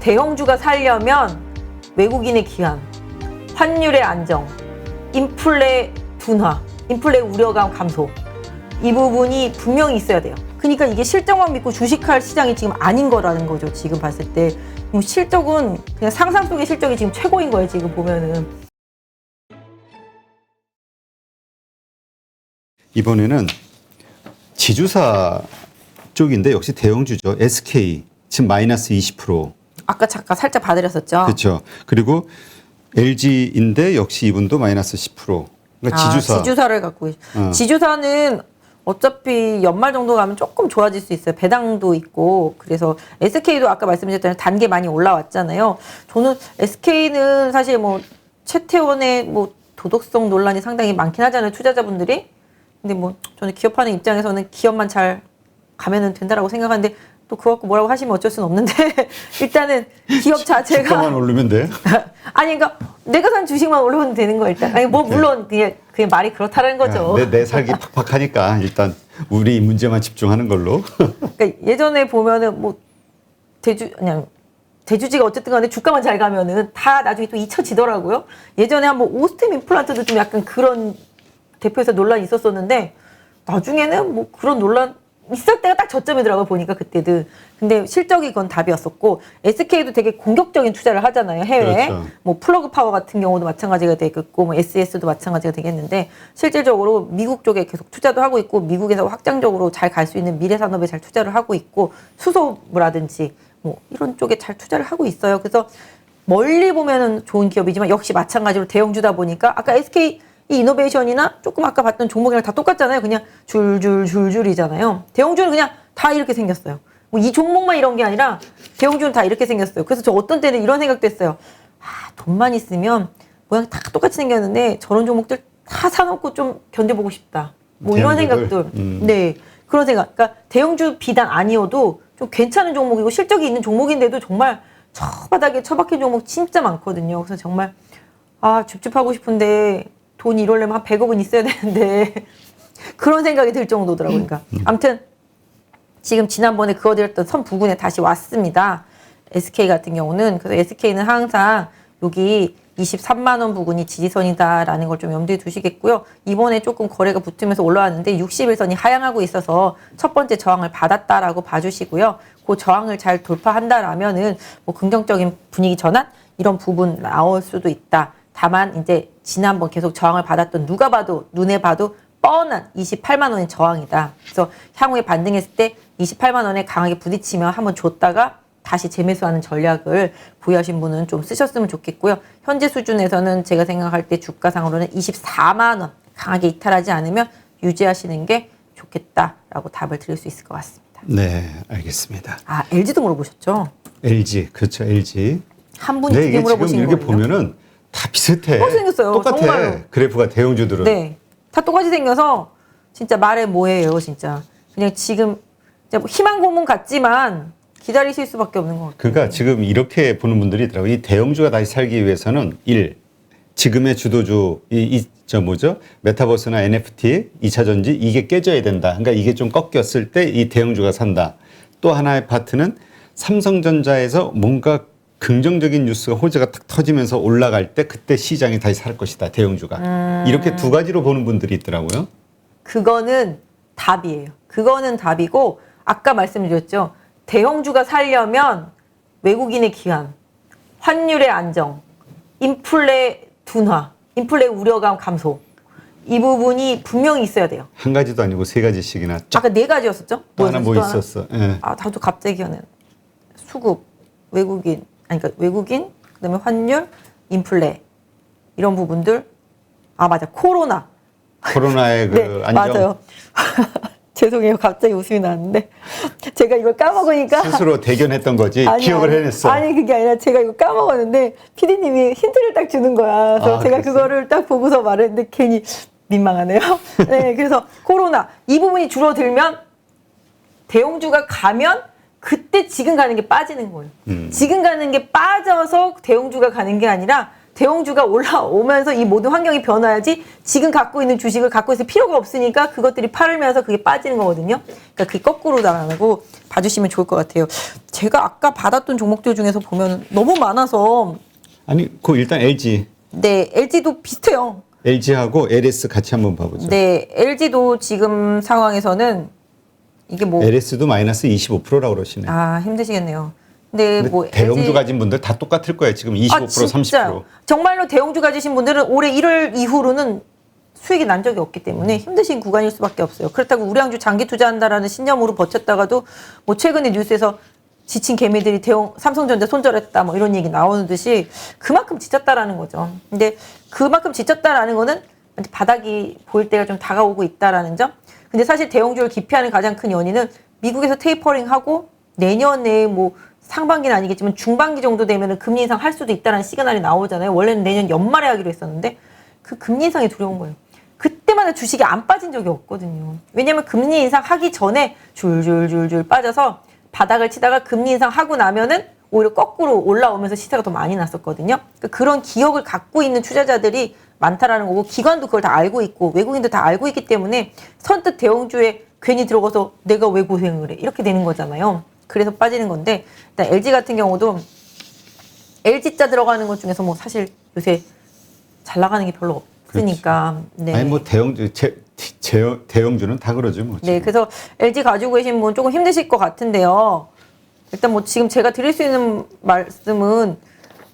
대형주가 살려면 외국인의 기한, 환율의 안정, 인플레 둔화, 인플레 우려감 감소, 이 부분이 분명히 있어야 돼요. 그러니까 이게 실적만 믿고 주식할 시장이 지금 아닌 거라는 거죠. 지금 봤을 때 실적은 그냥 상상 속의 실적이 지금 최고인 거예요. 지금 보면은. 이번에는 지주사 쪽인데 역시 대형주죠. SK 지금 마이너스 20%. 아까 잠깐 살짝 봐드렸었죠. 그렇죠. 그리고 LG인데 역시 이분도 마이너스 10%. 그러니까 지주사. 지주사를 갖고 지주사는 어차피 연말 정도 가면 조금 좋아질 수 있어요. 배당도 있고. 그래서 SK도 아까 말씀드렸던 단계 많이 올라왔잖아요. 저는 SK는 사실 뭐 최태원의 뭐 도덕성 논란이 상당히 많긴 하잖아요. 투자자분들이. 근데 뭐 저는 기업하는 입장에서는 기업만 잘 가면은 된다라고 생각하는데 또 그거 갖고 뭐라고 하시면 어쩔 수는 없는데 일단은 기업 자체가 주가만 오르면 돼? 아니 그러니까 내가 산 주식만 올라오면 되는 거 일단. 아니 뭐 물론 그냥 말이 그렇다는 거죠. 내 살기 팍팍하니까 일단 우리 문제만 집중하는 걸로. 그러니까 예전에 보면은 뭐 대주지가 어쨌든 간에 주가만 잘 가면은 다 나중에 또 잊혀지더라고요. 예전에 한번 오스템 임플란트도 좀 약간 그런 대표에서 논란이 있었었는데 나중에는 뭐 그런 논란 있을 때가 딱 저점이더라고요. 보니까 그때도. 근데 실적이 그건 답이었었고 SK도 되게 공격적인 투자를 하잖아요. 해외에. 그렇죠. 뭐 플러그 파워 같은 경우도 마찬가지가 되겠고 뭐 SS도 마찬가지가 되겠는데 실질적으로 미국 쪽에 계속 투자도 하고 있고 미국에서 확장적으로 잘 갈 수 있는 미래 산업에 잘 투자를 하고 있고 수소라든지 뭐 이런 쪽에 잘 투자를 하고 있어요. 그래서 멀리 보면은 좋은 기업이지만 역시 마찬가지로 대형주다 보니까 아까 SK 이 이노베이션이나 조금 아까 봤던 종목이랑 다 똑같잖아요. 그냥 줄줄이잖아요. 대형주는 그냥 다 이렇게 생겼어요. 뭐 이 종목만 이런 게 아니라 대형주는 다 이렇게 생겼어요. 그래서 저 어떤 때는 이런 생각도 했어요. 돈만 있으면 모양 다 똑같이 생겼는데 저런 종목들 다 사놓고 좀 견뎌보고 싶다. 뭐 이런 생각들. 네. 그런 생각. 그러니까 대형주 비단 아니어도 좀 괜찮은 종목이고 실적이 있는 종목인데도 정말 저 바닥에 처박힌 종목 진짜 많거든요. 그래서 정말 줍줍하고 싶은데 돈 이러려면 한 100억은 있어야 되는데 그런 생각이 들 정도더라고요. 그러니까 아무튼 지금 지난번에 그어드렸던 선 부근에 다시 왔습니다. SK 같은 경우는. 그래서 SK는 항상 여기 23만 원 부근이 지지선이다라는 걸 좀 염두에 두시겠고요. 이번에 조금 거래가 붙으면서 올라왔는데 61선이 하향하고 있어서 첫 번째 저항을 받았다라고 봐주시고요. 그 저항을 잘 돌파한다라면은 뭐 긍정적인 분위기 전환 이런 부분 나올 수도 있다. 다만 이제 지난번 계속 저항을 받았던 누가 봐도 눈에 봐도 뻔한 28만 원의 저항이다. 그래서 향후에 반등했을 때 28만 원에 강하게 부딪히면 한번 줬다가 다시 재매수하는 전략을 보유하신 분은 좀 쓰셨으면 좋겠고요. 현재 수준에서는 제가 생각할 때 주가상으로는 24만 원 강하게 이탈하지 않으면 유지하시는 게 좋겠다라고 답을 드릴 수 있을 것 같습니다. 네, 알겠습니다. LG도 물어보셨죠? LG, 그렇죠, LG. 한 분이 두 개 물어보신 거예요. 이렇게 보면은 다 비슷해. 생겼어요. 똑같아. 정말로. 그래프가 대형주들은. 네. 다 똑같이 생겨서 진짜 말해 뭐해요, 진짜. 그냥 지금 진짜 뭐 희망 고문 같지만 기다리실 수밖에 없는 것 같아요. 그러니까 지금 이렇게 보는 분들이 있더라고요. 이 대형주가 다시 살기 위해서는 지금의 주도주 메타버스나 NFT, 2차 전지 이게 깨져야 된다. 그러니까 이게 좀 꺾였을 때 이 대형주가 산다. 또 하나의 파트는 삼성전자에서 뭔가 긍정적인 뉴스가 호재가 탁 터지면서 올라갈 때 그때 시장이 다시 살 것이다. 대형주가. 이렇게 두 가지로 보는 분들이 있더라고요. 그거는 답이에요. 그거는 답이고 아까 말씀드렸죠. 대형주가 살려면 외국인의 기한, 환율의 안정, 인플레 둔화, 인플레 우려감 감소 이 부분이 분명히 있어야 돼요. 한 가지도 아니고 세 가지씩이나 쫙. 아까 네 가지였었죠? 또 하나 뭐 있었어? 예. 나도 갑자기 기억나는 수급, 외국인, 그다음에 환율, 인플레 이런 부분들. 맞아, 코로나의 그 안정. 맞아요. 죄송해요. 갑자기 웃음이 나는데 제가 이걸 까먹으니까 스스로 대견했던 거지. 기억을 해냈어. 아니 그게 아니라 제가 이거 까먹었는데 PD님이 힌트를 딱 주는 거야. 그래서 제가 그랬어요? 그거를 딱 보고서 말했는데 괜히 민망하네요. 네, 그래서 코로나 이 부분이 줄어들면 대형주가 가면 그때 지금 가는 게 빠지는 거예요. 지금 가는 게 빠져서 대형주가 가는 게 아니라 대형주가 올라오면서 이 모든 환경이 변화야지 지금 갖고 있는 주식을 갖고 있을 필요가 없으니까 그것들이 팔으면서 그게 빠지는 거거든요. 그러니까 그게 거꾸로 나가고 봐주시면 좋을 것 같아요. 제가 아까 받았던 종목들 중에서 보면 너무 많아서 아니, 그 일단 LG. 네, LG도 비슷해요. LG하고 LS 같이 한번 봐보죠. 네, LG도 지금 상황에서는 이게 뭐 LS도 마이너스 25%라고 그러시네. 아, 힘드시겠네요. 근데 뭐 대형주 LG 가진 분들 다 똑같을 거예요. 지금 25%, 진짜요? 30%. 정말로 대형주 가지신 분들은 올해 1월 이후로는 수익이 난 적이 없기 때문에 힘드신 구간일 수밖에 없어요. 그렇다고 우량주 장기 투자한다라는 신념으로 버텼다가도 뭐 최근에 뉴스에서 지친 개미들이 삼성전자 손절했다 뭐 이런 얘기 나오는 듯이 그만큼 지쳤다라는 거죠. 근데 그만큼 지쳤다라는 거는 바닥이 보일 때가 좀 다가오고 있다라는 점. 근데 사실 대형주를 기피하는 가장 큰 연인은 미국에서 테이퍼링하고 내년에 뭐 상반기는 아니겠지만 중반기 정도 되면은 금리 인상 할 수도 있다는 시그널이 나오잖아요. 원래는 내년 연말에 하기로 했었는데 그 금리 인상이 두려운 거예요. 그때마다 주식이 안 빠진 적이 없거든요. 왜냐하면 금리 인상 하기 전에 줄줄줄줄 빠져서 바닥을 치다가 금리 인상 하고 나면은 오히려 거꾸로 올라오면서 시세가 더 많이 났었거든요. 그러니까 그런 기억을 갖고 있는 투자자들이 많다라는 거고 기관도 그걸 다 알고 있고 외국인도 다 알고 있기 때문에 선뜻 대형주에 괜히 들어가서 내가 왜 고생을 해 이렇게 되는 거잖아요. 그래서 빠지는 건데 일단 LG 같은 경우도 LG자 들어가는 것 중에서 뭐 사실 요새 잘 나가는 게 별로 없으니까. 네. 아니 뭐 대형주는 다 그러죠 뭐. 네, 그래서 LG 가지고 계신 분 조금 힘드실 것 같은데요. 일단 뭐 지금 제가 드릴 수 있는 말씀은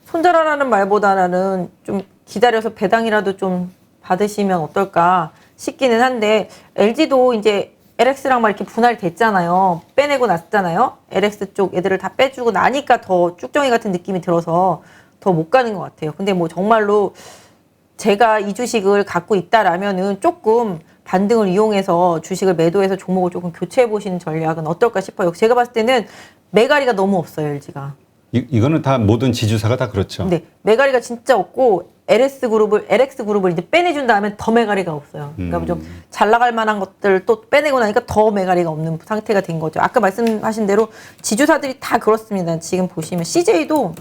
손절하라는 말보다는 좀 기다려서 배당이라도 좀 받으시면 어떨까 싶기는 한데 LG도 이제 LX랑 막 이렇게 분할이 됐잖아요. 빼내고 났잖아요. LX 쪽 애들을 다 빼주고 나니까 더 쭉정이 같은 느낌이 들어서 더 못 가는 것 같아요. 근데 뭐 정말로 제가 이 주식을 갖고 있다라면은 조금 반등을 이용해서 주식을 매도해서 종목을 조금 교체해 보시는 전략은 어떨까 싶어요. 제가 봤을 때는 매가리가 너무 없어요, LG가. 이거는 다 모든 지주사가 다 그렇죠. 네, 매가리가 진짜 없고 LX 그룹을 이제 빼내준 다음에 더 매가리가 없어요. 그러니까 좀 잘 나갈 만한 것들 또 빼내고 나니까 더 매가리가 없는 상태가 된 거죠. 아까 말씀하신 대로 지주사들이 다 그렇습니다. 지금 보시면 CJ도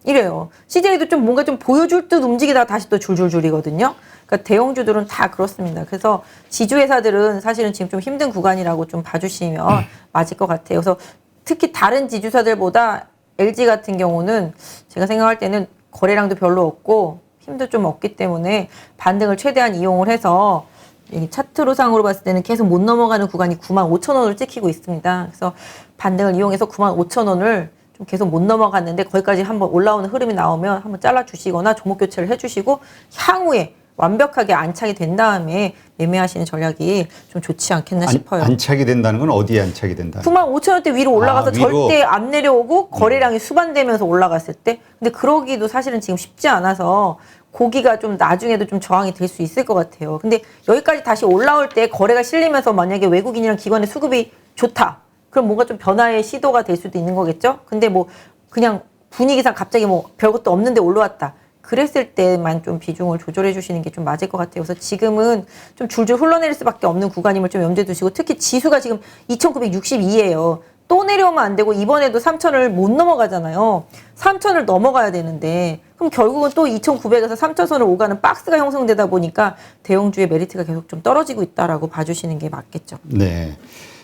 이래요. CJ도 좀 뭔가 좀 보여줄 듯 움직이다가 다시 또 줄줄줄이거든요. 그러니까 대형주들은 다 그렇습니다. 그래서 지주회사들은 사실은 지금 좀 힘든 구간이라고 좀 봐주시면 맞을 것 같아요. 그래서 특히 다른 지주사들보다 LG 같은 경우는 제가 생각할 때는 거래량도 별로 없고 힘도 좀 없기 때문에 반등을 최대한 이용을 해서 차트로상으로 봤을 때는 계속 못 넘어가는 구간이 95,000원을 찍히고 있습니다. 그래서 반등을 이용해서 95,000원을 좀 계속 못 넘어갔는데 거기까지 한번 올라오는 흐름이 나오면 한번 잘라주시거나 종목 교체를 해주시고 향후에 완벽하게 안착이 된 다음에 매매하시는 전략이 좀 좋지 않겠나 싶어요. 안착이 된다는 건 어디에 안착이 된다? 95,000원대 위로 올라가서 위로. 절대 안 내려오고 거래량이 수반되면서 올라갔을 때 근데 그러기도 사실은 지금 쉽지 않아서 고기가 좀 나중에도 좀 저항이 될 수 있을 것 같아요. 근데 여기까지 다시 올라올 때 거래가 실리면서 만약에 외국인이랑 기관의 수급이 좋다. 그럼 뭔가 좀 변화의 시도가 될 수도 있는 거겠죠? 근데 뭐 그냥 분위기상 갑자기 뭐 별것도 없는데 올라왔다. 그랬을 때만 좀 비중을 조절해 주시는 게 좀 맞을 것 같아요. 그래서 지금은 좀 줄줄 흘러내릴 수밖에 없는 구간임을 좀 염두에 두시고 특히 지수가 지금 2,962예요. 또 내려오면 안 되고 이번에도 3,000을 못 넘어가잖아요. 3,000을 넘어가야 되는데 그럼 결국은 또 2,900에서 3,000선을 오가는 박스가 형성되다 보니까 대형주의 메리트가 계속 좀 떨어지고 있다라고 봐주시는 게 맞겠죠. 네.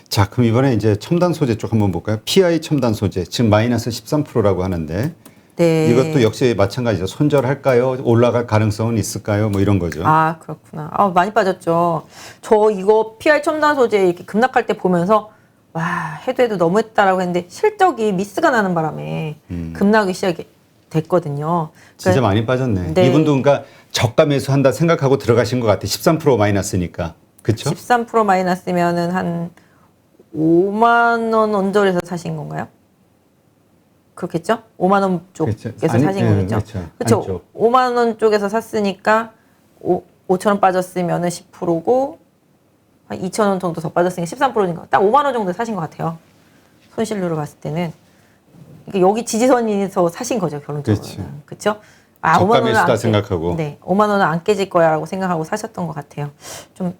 자, 그럼 이번에 이제 첨단 소재 쪽 한번 볼까요? PI 첨단 소재 지금 마이너스 13%라고 하는데 네. 이것도 역시 마찬가지죠. 손절할까요? 올라갈 가능성은 있을까요? 뭐 이런 거죠. 아, 그렇구나. 아, 많이 빠졌죠. 저 이거 PI 첨단 소재 이렇게 급락할 때 보면서 와, 해도 너무했다라고 했는데 실적이 미스가 나는 바람에 급락이 시작이 됐거든요. 진짜 그러니까, 많이 빠졌네. 네. 이분도 그러니까 저가 매수한다 생각하고 들어가신 것 같아. 13% 마이너스니까. 그렇죠? 13% 마이너스면은 한 5만 원 언저리에서 사신 건가요? 그렇겠죠? 5만 원 쪽에서 그렇죠. 사신 거겠죠? 그렇죠. 안쪽. 5만 원 쪽에서 샀으니까 5천 원 빠졌으면은 10%고 한 2천 원 정도 더 빠졌으니까 13%니까 딱 5만 원 정도 사신 것 같아요. 손실률을 봤을 때는. 그러니까 여기 지지선에서 사신 거죠, 결론적으로는. 그렇죠? 아, 저가 매수다 생각하고. 네, 5만 원은 안 깨질 거야라고 생각하고 사셨던 것 같아요. 좀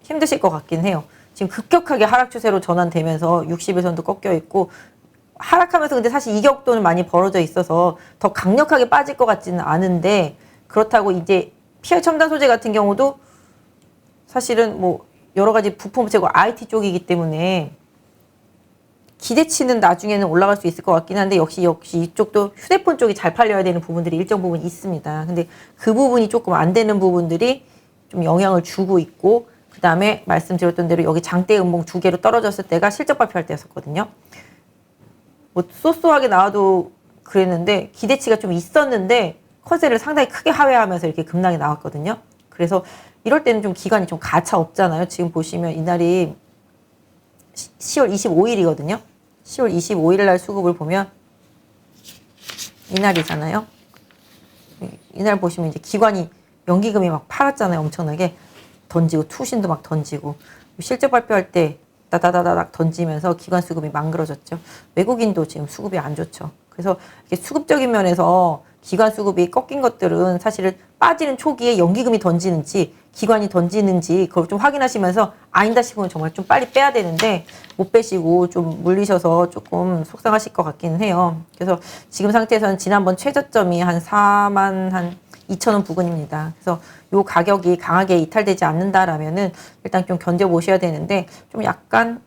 힘드실 것 같긴 해요. 지금 급격하게 하락 추세로 전환되면서 60일선도 꺾여 있고 하락하면서 근데 사실 이격도는 많이 벌어져 있어서 더 강력하게 빠질 것 같지는 않은데 그렇다고 이제 PI 첨단 소재 같은 경우도 사실은 뭐 여러 가지 부품 제거 IT 쪽이기 때문에 기대치는 나중에는 올라갈 수 있을 것 같긴 한데 역시 이쪽도 휴대폰 쪽이 잘 팔려야 되는 부분들이 일정 부분 있습니다. 근데 그 부분이 조금 안 되는 부분들이 좀 영향을 주고 있고 그 다음에 말씀드렸던 대로 여기 장대 음봉 두 개로 떨어졌을 때가 실적 발표할 때였었거든요. 뭐 쏘쏘하게 나와도 그랬는데 기대치가 좀 있었는데 커세를 상당히 크게 하회하면서 이렇게 급락이 나왔거든요. 그래서 이럴 때는 좀 기간이 좀 가차 없잖아요. 지금 보시면 이날이 10월 25일이거든요. 10월 25일 날 수급을 보면 이날이잖아요. 이날 보시면 이제 기관이 연기금이 막 팔았잖아요. 엄청나게 던지고 투신도 막 던지고 실적 발표할 때 다다다닥 던지면서 기관 수급이 망그러졌죠. 외국인도 지금 수급이 안 좋죠. 그래서 이렇게 수급적인 면에서 기관 수급이 꺾인 것들은 사실은 빠지는 초기에 연기금이 던지는지 기관이 던지는지 그걸 좀 확인하시면서 아니다 싶으면 정말 좀 빨리 빼야 되는데 못 빼시고 좀 물리셔서 조금 속상하실 것 같기는 해요. 그래서 지금 상태에서는 지난번 최저점이 한 4만 한 2,000원 부근입니다. 그래서 요 가격이 강하게 이탈되지 않는다라면은 일단 좀 견뎌보셔야 되는데 좀 약간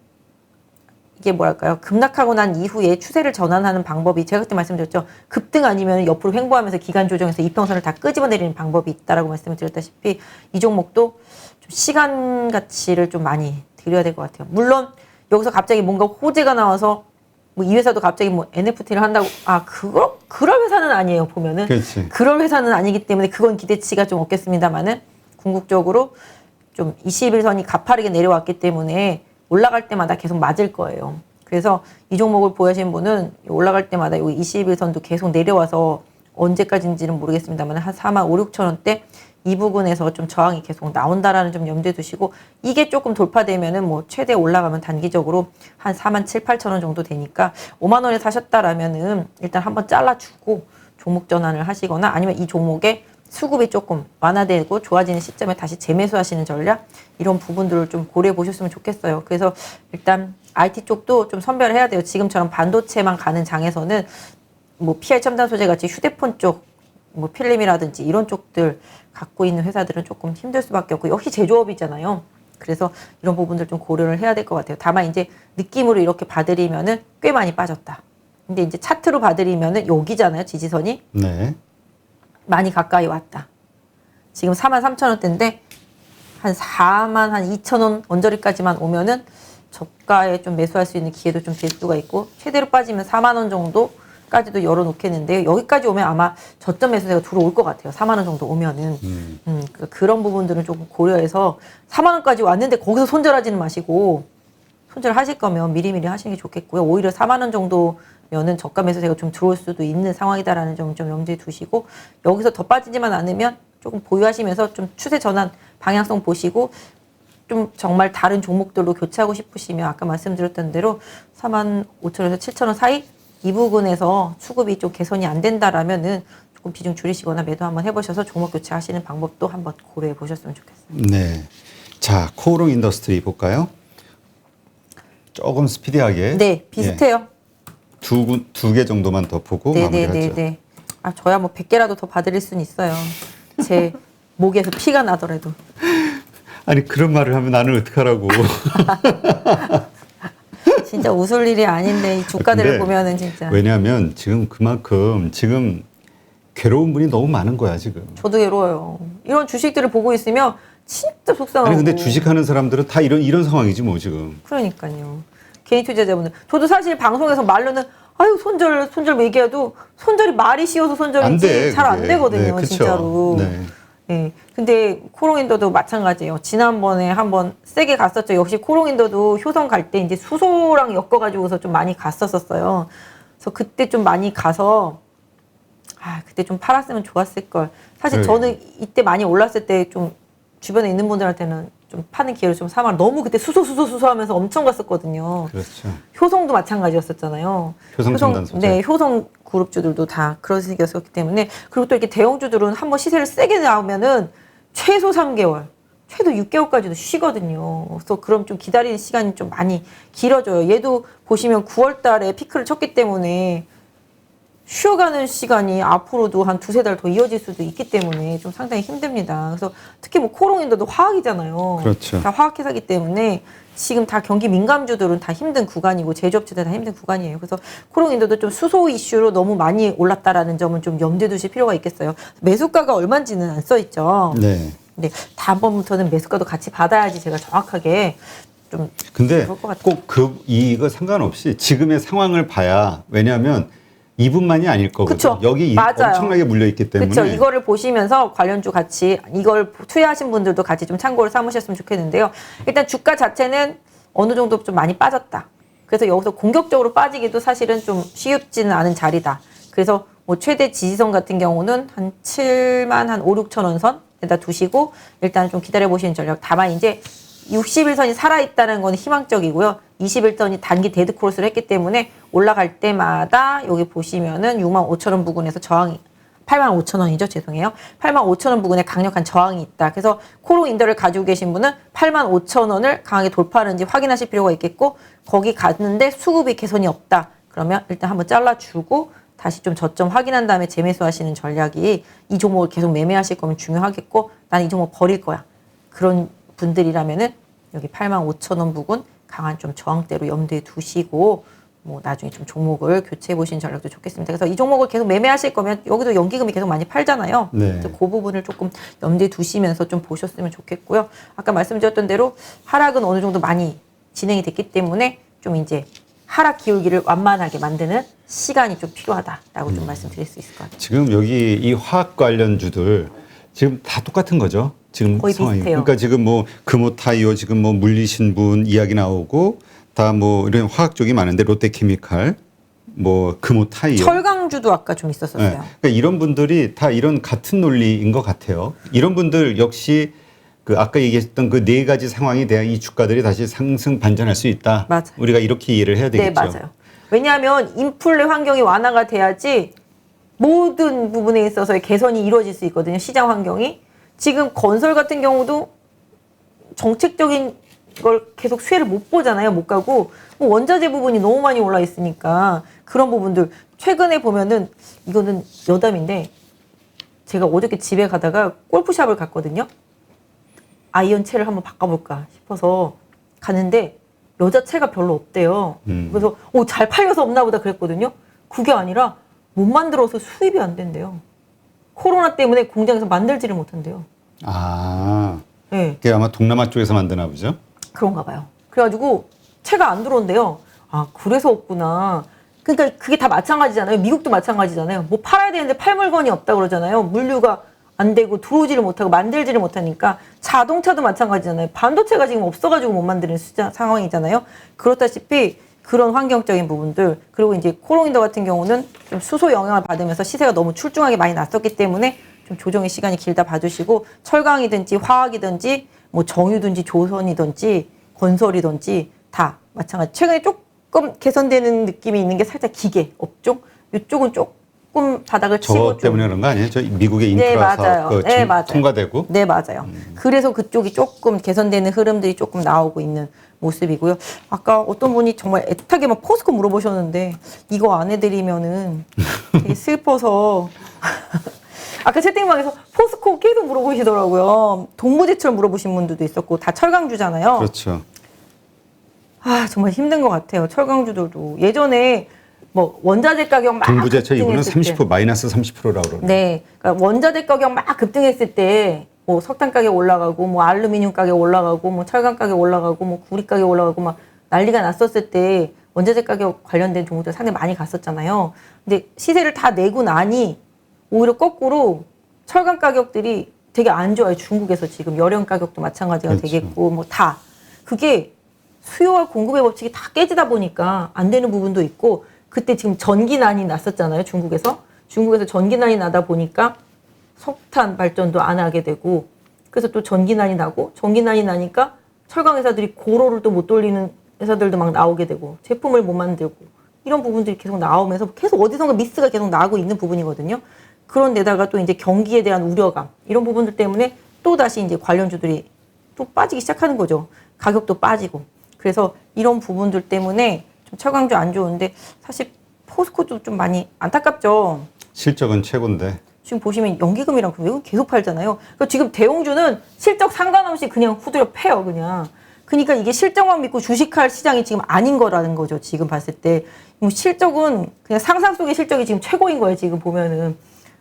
이게 뭐랄까요. 급락하고 난 이후에 추세를 전환하는 방법이 제가 그때 말씀드렸죠. 급등 아니면 옆으로 횡보하면서 기간 조정해서 이평선을 다 끄집어내리는 방법이 있다라고 말씀을 드렸다시피 이 종목도 좀 시간 가치를 좀 많이 드려야 될 것 같아요. 물론 여기서 갑자기 뭔가 호재가 나와서 뭐 이 회사도 갑자기 뭐 NFT를 한다고 그럴 회사는 아니에요. 보면은 그렇지. 그럴 회사는 아니기 때문에 그건 기대치가 좀 없겠습니다만은 궁극적으로 좀 21선이 가파르게 내려왔기 때문에 올라갈 때마다 계속 맞을 거예요. 그래서 이 종목을 보유하시는 분은 올라갈 때마다 여기 21선도 계속 내려와서 언제까지인지는 모르겠습니다만 한 4만 5, 6천 원대 이 부분에서 좀 저항이 계속 나온다라는 점 염두에 두시고 이게 조금 돌파되면은 뭐 최대 올라가면 단기적으로 한 4만 7, 8천 원 정도 되니까 5만 원에 사셨다라면은 일단 한번 잘라주고 종목 전환을 하시거나 아니면 이 종목에 수급이 조금 완화되고 좋아지는 시점에 다시 재매수하시는 전략 이런 부분들을 좀 고려해 보셨으면 좋겠어요. 그래서 일단 IT 쪽도 좀 선별을 해야 돼요. 지금처럼 반도체만 가는 장에서는 뭐 PI 첨단 소재 같이 휴대폰 쪽, 뭐 필름이라든지 이런 쪽들 갖고 있는 회사들은 조금 힘들 수밖에 없고 역시 제조업이잖아요. 그래서 이런 부분들 좀 고려를 해야 될 것 같아요. 다만 이제 느낌으로 이렇게 봐드리면은 꽤 많이 빠졌다. 근데 이제 차트로 봐드리면은 여기잖아요. 지지선이. 네. 많이 가까이 왔다. 지금 4만 3천 원대인데 한 4만 한 2천 원 언저리까지만 오면은 저가에 좀 매수할 수 있는 기회도 좀 될 수가 있고 최대로 빠지면 4만 원 정도까지도 열어놓겠는데요. 여기까지 오면 아마 저점 매수세가 들어올 것 같아요. 4만 원 정도 오면은 그런 부분들은 조금 고려해서 4만 원까지 왔는데 거기서 손절하지는 마시고 손절하실 거면 미리미리 하시는 게 좋겠고요. 오히려 4만 원 정도면은 저가 매수세가 좀 들어올 수도 있는 상황이다라는 점 좀 염두에 두시고 여기서 더 빠지지만 않으면 조금 보유하시면서 좀 추세 전환 방향성 보시고 좀 정말 다른 종목들로 교체하고 싶으시면 아까 말씀드렸던 대로 4만 5천원에서 7천 원 사이 이 부분에서 수급이 좀 개선이 안 된다라면은 조금 비중 줄이시거나 매도 한번 해보셔서 종목 교체하시는 방법도 한번 고려해 보셨으면 좋겠습니다. 네. 자, 코오롱 인더스트리 볼까요? 조금 스피디하게. 네, 비슷해요. 두 개 정도만 더 보고 마무리하죠. 네네네네. 아, 저야 뭐 100개라도 더 봐드릴 수는 있어요. 제 목에서 피가 나더라도. 아니 그런 말을 하면 나는 어떡하라고. 진짜 웃을 일이 아닌데 이 주가들을 근데 보면은 진짜. 왜냐하면 지금 그만큼 지금 괴로운 분이 너무 많은 거야 지금. 저도 괴로워요. 이런 주식들을 보고 있으면 진짜 속상하고. 아니 근데 주식하는 사람들은 다 이런 상황이지 뭐 지금. 그러니까요. 개인 투자자분들. 저도 사실 방송에서 말로는 아유 손절 얘기해도 손절이 말이 쉬워서 손절인지 잘 안 되거든요. 네, 진짜로. 네. 예. 근데 코롱인더도 마찬가지예요. 지난번에 한번 세게 갔었죠. 역시 코롱인더도 효성 갈 때 이제 수소랑 엮어가지고서 좀 많이 갔었어요. 그래서 그때 좀 많이 가서 그때 좀 팔았으면 좋았을 걸. 사실 저는 이때 많이 올랐을 때 좀 주변에 있는 분들한테는 좀 파는 기회를 좀 삼아. 너무 그때 수소 하면서 엄청 갔었거든요. 그렇죠. 효성도 마찬가지였었잖아요. 효성 첨단 소재. 네, 효성 그룹주들도 다 그런 식이었기 때문에 그리고 또 이렇게 대형주들은 한번 시세를 세게 나오면은 최소 3개월, 최소 6개월까지도 쉬거든요. 그래서 그럼 좀 기다리는 시간이 좀 많이 길어져요. 얘도 보시면 9월 달에 피크를 쳤기 때문에 쉬어가는 시간이 앞으로도 한 두세 달 더 이어질 수도 있기 때문에 좀 상당히 힘듭니다. 그래서 특히 뭐 코롱인더도 화학이잖아요. 그렇죠. 다 화학회사기 때문에 지금 다 경기 민감주들은 다 힘든 구간이고 제조업체들 다 힘든 구간이에요. 그래서 코롱인더도 좀 수소 이슈로 너무 많이 올랐다라는 점은 좀 염두에 두실 필요가 있겠어요. 매수가가 얼마인지는 안 써 있죠. 네. 근데 다음번부터는 매수가도 같이 받아야지 제가 정확하게 좀 근데 그럴 것 같아요. 꼭 이거 상관없이 지금의 상황을 봐야 왜냐하면 이분만이 아닐 거거든요. 그쵸. 여기 맞아요. 엄청나게 물려 있기 때문에. 그렇죠. 이거를 보시면서 관련주 같이 이걸 투자하신 분들도 같이 좀 참고를 삼으셨으면 좋겠는데요. 일단 주가 자체는 어느 정도 좀 많이 빠졌다. 그래서 여기서 공격적으로 빠지기도 사실은 좀 쉽지는 않은 자리다. 그래서 뭐 최대 지지선 같은 경우는 한 7만 한 5, 6천 원 선에다 두시고 일단 좀 기다려 보시는 전략. 다만 이제 61선이 살아있다는 건 희망적이고요. 21선이 단기 데드크로스를 했기 때문에 올라갈 때마다 여기 보시면은 6만 5천 원 부근에서 저항이 8만 5천 원이죠. 죄송해요. 8만 5천 원 부근에 강력한 저항이 있다. 그래서 코롱인더를 가지고 계신 분은 8만 5천 원을 강하게 돌파하는지 확인하실 필요가 있겠고 거기 갔는데 수급이 개선이 없다. 그러면 일단 한번 잘라주고 다시 좀 저점 확인한 다음에 재매수하시는 전략이 이 종목을 계속 매매하실 거면 중요하겠고 나는 이 종목 버릴 거야. 그런 분들이라면은 여기 8만 5천 원 부근 강한 좀 저항대로 염두에 두시고 뭐 나중에 좀 종목을 교체해 보시는 전략도 좋겠습니다. 그래서 이 종목을 계속 매매하실 거면 여기도 연기금이 계속 많이 팔잖아요. 네. 그래서 그 부분을 조금 염두에 두시면서 좀 보셨으면 좋겠고요. 아까 말씀드렸던 대로 하락은 어느 정도 많이 진행이 됐기 때문에 좀 이제 하락 기울기를 완만하게 만드는 시간이 좀 필요하다라고 좀 말씀드릴 수 있을 것 같아요. 지금 여기 이 화학 관련주들 지금 다 똑같은 거죠. 지금 거의 상황이. 비슷해요. 그러니까 지금 뭐 금호타이어 지금 뭐 물리신 분 이야기 나오고 다 뭐 이런 화학 쪽이 많은데 롯데케미칼 뭐 금호타이어. 철강주도 아까 좀 있었었어요. 네. 그러니까 이런 분들이 다 이런 같은 논리인 것 같아요. 이런 분들 역시 그 아까 얘기했던 그 네 가지 상황에 대한 이 주가들이 다시 상승 반전할 수 있다. 맞아요. 우리가 이렇게 이해를 해야 되겠죠. 네, 맞아요. 왜냐하면 인플레 환경이 완화가 돼야지 모든 부분에 있어서의 개선이 이루어질 수 있거든요. 시장 환경이. 지금 건설 같은 경우도 정책적인 걸 계속 수혜를 못 보잖아요. 못 가고 뭐 원자재 부분이 너무 많이 올라 있으니까 그런 부분들 최근에 보면은 이거는 여담인데 제가 어저께 집에 가다가 골프샵을 갔거든요. 아이언채를 한번 바꿔볼까 싶어서 가는데 여자채가 별로 없대요. 그래서 잘 팔려서 없나 보다 그랬거든요. 그게 아니라 못 만들어서 수입이 안 된대요. 코로나 때문에 공장에서 만들지를 못한대요. 아, 네. 그게 아마 동남아 쪽에서 만드나 보죠. 그런가 봐요. 그래가지고 채가 안 들어온대요. 아, 그래서 없구나. 그러니까 그게 다 마찬가지잖아요. 미국도 마찬가지잖아요. 뭐 팔아야 되는데 팔 물건이 없다 그러잖아요. 물류가 안 되고 들어오지를 못하고 만들지를 못하니까 자동차도 마찬가지잖아요. 반도체가 지금 없어가지고 못 만드는 상황이잖아요. 그렇다시피 그런 환경적인 부분들 그리고 이제 코롱인더 같은 경우는 좀 수소 영향을 받으면서 시세가 너무 출중하게 많이 났었기 때문에 좀 조정의 시간이 길다 봐주시고 철강이든지 화학이든지 뭐 정유든지 조선이든지 건설이든지 다 마찬가지. 최근에 조금 개선되는 느낌이 있는 게 살짝 기계 업종 이쪽은 조금 바닥을 치고 저 때문에 그런 거 아니에요? 저 미국의 네, 인프라 맞아요. 사업 네, 맞아요. 통과되고. 네, 맞아요. 그래서 그쪽이 조금 개선되는 흐름들이 조금 나오고 있는 모습이고요. 아까 어떤 분이 정말 애타게 막 포스코 물어보셨는데 이거 안 해드리면은 되게 슬퍼서 아까 채팅방에서 포스코 계속 물어보시더라고요. 동부제철 물어보신 분들도 있었고 다 철강주잖아요. 그렇죠. 아 정말 힘든 것 같아요. 철강주들도 예전에 뭐 원자재 가격 막 동부제철 이분은 급등했을 때. 30% 마이너스 30%라고 그러네요. 네, 그러니까 원자재 가격 막 급등했을 때 뭐 석탄 가격 올라가고 뭐 알루미늄 가격 올라가고 뭐 철강 가격 올라가고 뭐 구리 가격 올라가고 막 난리가 났었을 때 원자재 가격 관련된 종목들 상당히 많이 갔었잖아요. 근데 시세를 다 내고 나니 오히려 거꾸로 철강 가격들이 되게 안 좋아요. 중국에서 지금 열연 가격도 마찬가지가 그렇죠. 되겠고 뭐 다 그게 수요와 공급의 법칙이 다 깨지다 보니까 안 되는 부분도 있고 그때 지금 전기난이 났었잖아요. 중국에서 전기난이 나다 보니까 석탄 발전도 안 하게 되고 그래서 또 전기난이 나고 전기난이 나니까 철강 회사들이 고로를 또 못 돌리는 회사들도 막 나오게 되고 제품을 못 만들고 이런 부분들이 계속 나오면서 계속 어디선가 미스가 계속 나고 있는 부분이거든요. 그런 데다가 또 이제 경기에 대한 우려감 이런 부분들 때문에 또 다시 이제 관련주들이 또 빠지기 시작하는 거죠. 가격도 빠지고. 그래서 이런 부분들 때문에 좀 철강주 안 좋은데 사실 포스코도 좀 많이 안타깝죠. 실적은 최고인데. 지금 보시면 연기금이랑 금액은 계속 팔잖아요. 그러니까 지금 대형주는 실적 상관없이 그냥 후드려 패요, 그냥. 그러니까 이게 실적만 믿고 주식할 시장이 지금 아닌 거라는 거죠. 지금 봤을 때. 뭐 실적은 그냥 상상 속의 실적이 지금 최고인 거예요. 지금 보면은.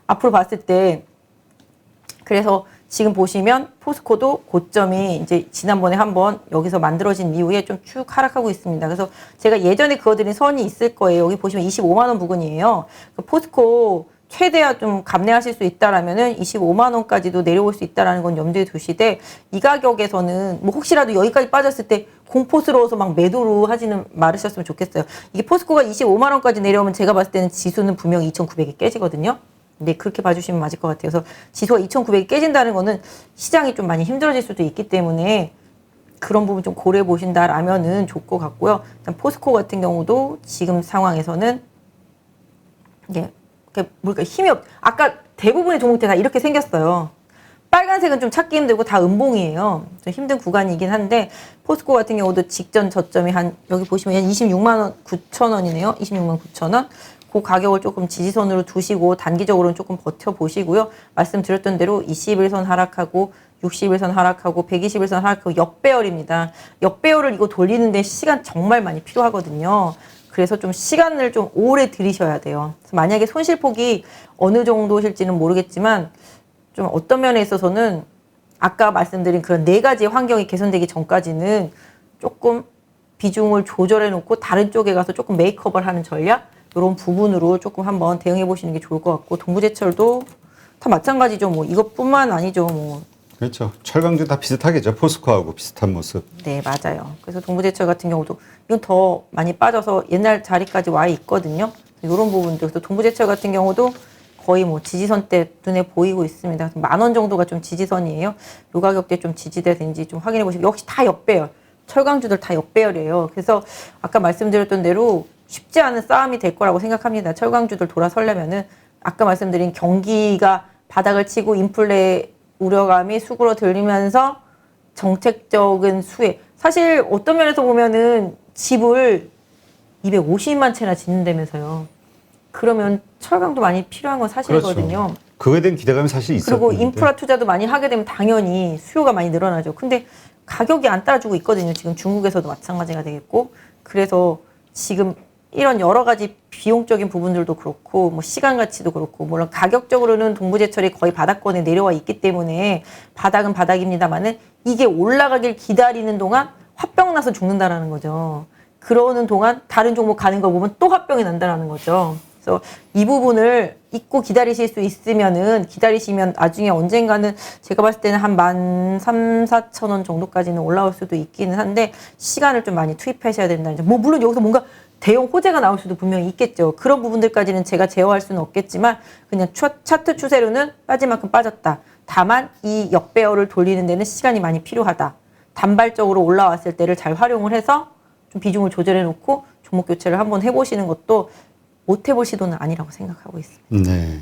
앞으로 봤을 때. 그래서 지금 보시면 포스코도 고점이 이제 지난번에 한번 여기서 만들어진 이후에 좀 쭉 하락하고 있습니다. 그래서 제가 예전에 그어드린 선이 있을 거예요. 여기 보시면 25만 원 부근이에요. 포스코 최대한 좀 감내하실 수 있다라면은 25만 원까지도 내려올 수 있다라는 건 염두에 두시되 이 가격에서는 뭐 혹시라도 여기까지 빠졌을 때 공포스러워서 막 매도로 하지는 말으셨으면 좋겠어요. 이게 포스코가 25만 원까지 내려오면 제가 봤을 때는 지수는 분명히 2,900이 깨지거든요. 네, 그렇게 봐주시면 맞을 것 같아요. 그래서 지수가 2,900이 깨진다는 거는 시장이 좀 많이 힘들어질 수도 있기 때문에 그런 부분 좀 고려해 보신다라면은 좋을 것 같고요. 일단 포스코 같은 경우도 지금 상황에서는 이게 뭘까 힘이 아까 대부분의 종목들 다 이렇게 생겼어요. 빨간색은 좀 찾기 힘들고 다 음봉이에요. 좀 힘든 구간이긴 한데 포스코 같은 경우도 직전 저점이 한 여기 보시면 한 26만 원 9천 원이네요. 26만 9천 원. 그 가격을 조금 지지선으로 두시고 단기적으로는 조금 버텨보시고요. 말씀드렸던 대로 21선 하락하고 61선 하락하고 121선 하락하고 역배열입니다. 역배열을 이거 돌리는데 시간 정말 많이 필요하거든요. 그래서 좀 시간을 좀 오래 들이셔야 돼요. 그래서 만약에 손실폭이 어느 정도실지는 모르겠지만 좀 어떤 면에 있어서는 아까 말씀드린 그런 네 가지의 환경이 개선되기 전까지는 조금 비중을 조절해 놓고 다른 쪽에 가서 조금 메이크업을 하는 전략 이런 부분으로 조금 한번 대응해 보시는 게 좋을 것 같고 동부제철도 다 마찬가지죠. 뭐 이것뿐만 아니죠. 뭐 그렇죠. 철강주 다 비슷하겠죠. 포스코하고 비슷한 모습. 네, 맞아요. 그래서 동부제철 같은 경우도 이건 더 많이 빠져서 옛날 자리까지 와 있거든요. 이런 부분들. 그래서 동부제철 같은 경우도 거의 뭐 지지선 때 눈에 보이고 있습니다. 10,000원 정도가 좀 지지선이에요. 요 가격대 좀 지지되는지 좀 확인해 보시고 역시 다 역배열. 철강주들 다 역배열이에요. 그래서 아까 말씀드렸던 대로 쉽지 않은 싸움이 될 거라고 생각합니다. 철강주들 돌아서려면은 아까 말씀드린 경기가 바닥을 치고 인플레 우려감이 수그러들면서 정책적인 수혜. 사실 어떤 면에서 보면은 집을 250만 채나 짓는다면서요. 그러면 철강도 많이 필요한 건 사실이거든요. 그렇죠. 그거에 대한 기대감이 사실 있었는데. 그리고 인프라 투자도 많이 하게 되면 당연히 수요가 많이 늘어나죠. 근데 가격이 안 따라주고 있거든요. 지금 중국에서도 마찬가지가 되겠고. 그래서 지금 이런 여러 가지 비용적인 부분들도 그렇고 뭐 시간 가치도 그렇고 물론 가격적으로는 동부제철이 거의 바닥권에 내려와 있기 때문에 바닥은 바닥입니다만은 이게 올라가길 기다리는 동안 화병 나서 죽는다라는 거죠. 그러는 동안 다른 종목 가는 거 보면 또 화병이 난다라는 거죠. 그래서 이 부분을 잊고 기다리실 수 있으면은 기다리시면 나중에 언젠가는 제가 봤을 때는 한 13,000~14,000원 정도까지는 올라올 수도 있기는 한데 시간을 좀 많이 투입하셔야 된다는 점. 뭐 물론 여기서 뭔가 대형 호재가 나올 수도 분명히 있겠죠. 그런 부분들까지는 제가 제어할 수는 없겠지만 그냥 차트 추세로는 빠질 만큼 빠졌다. 다만 이 역배열을 돌리는 데는 시간이 많이 필요하다. 단발적으로 올라왔을 때를 잘 활용을 해서 좀 비중을 조절해 놓고 종목 교체를 한번 해보시는 것도 못 해볼 시도는 아니라고 생각하고 있습니다. 네.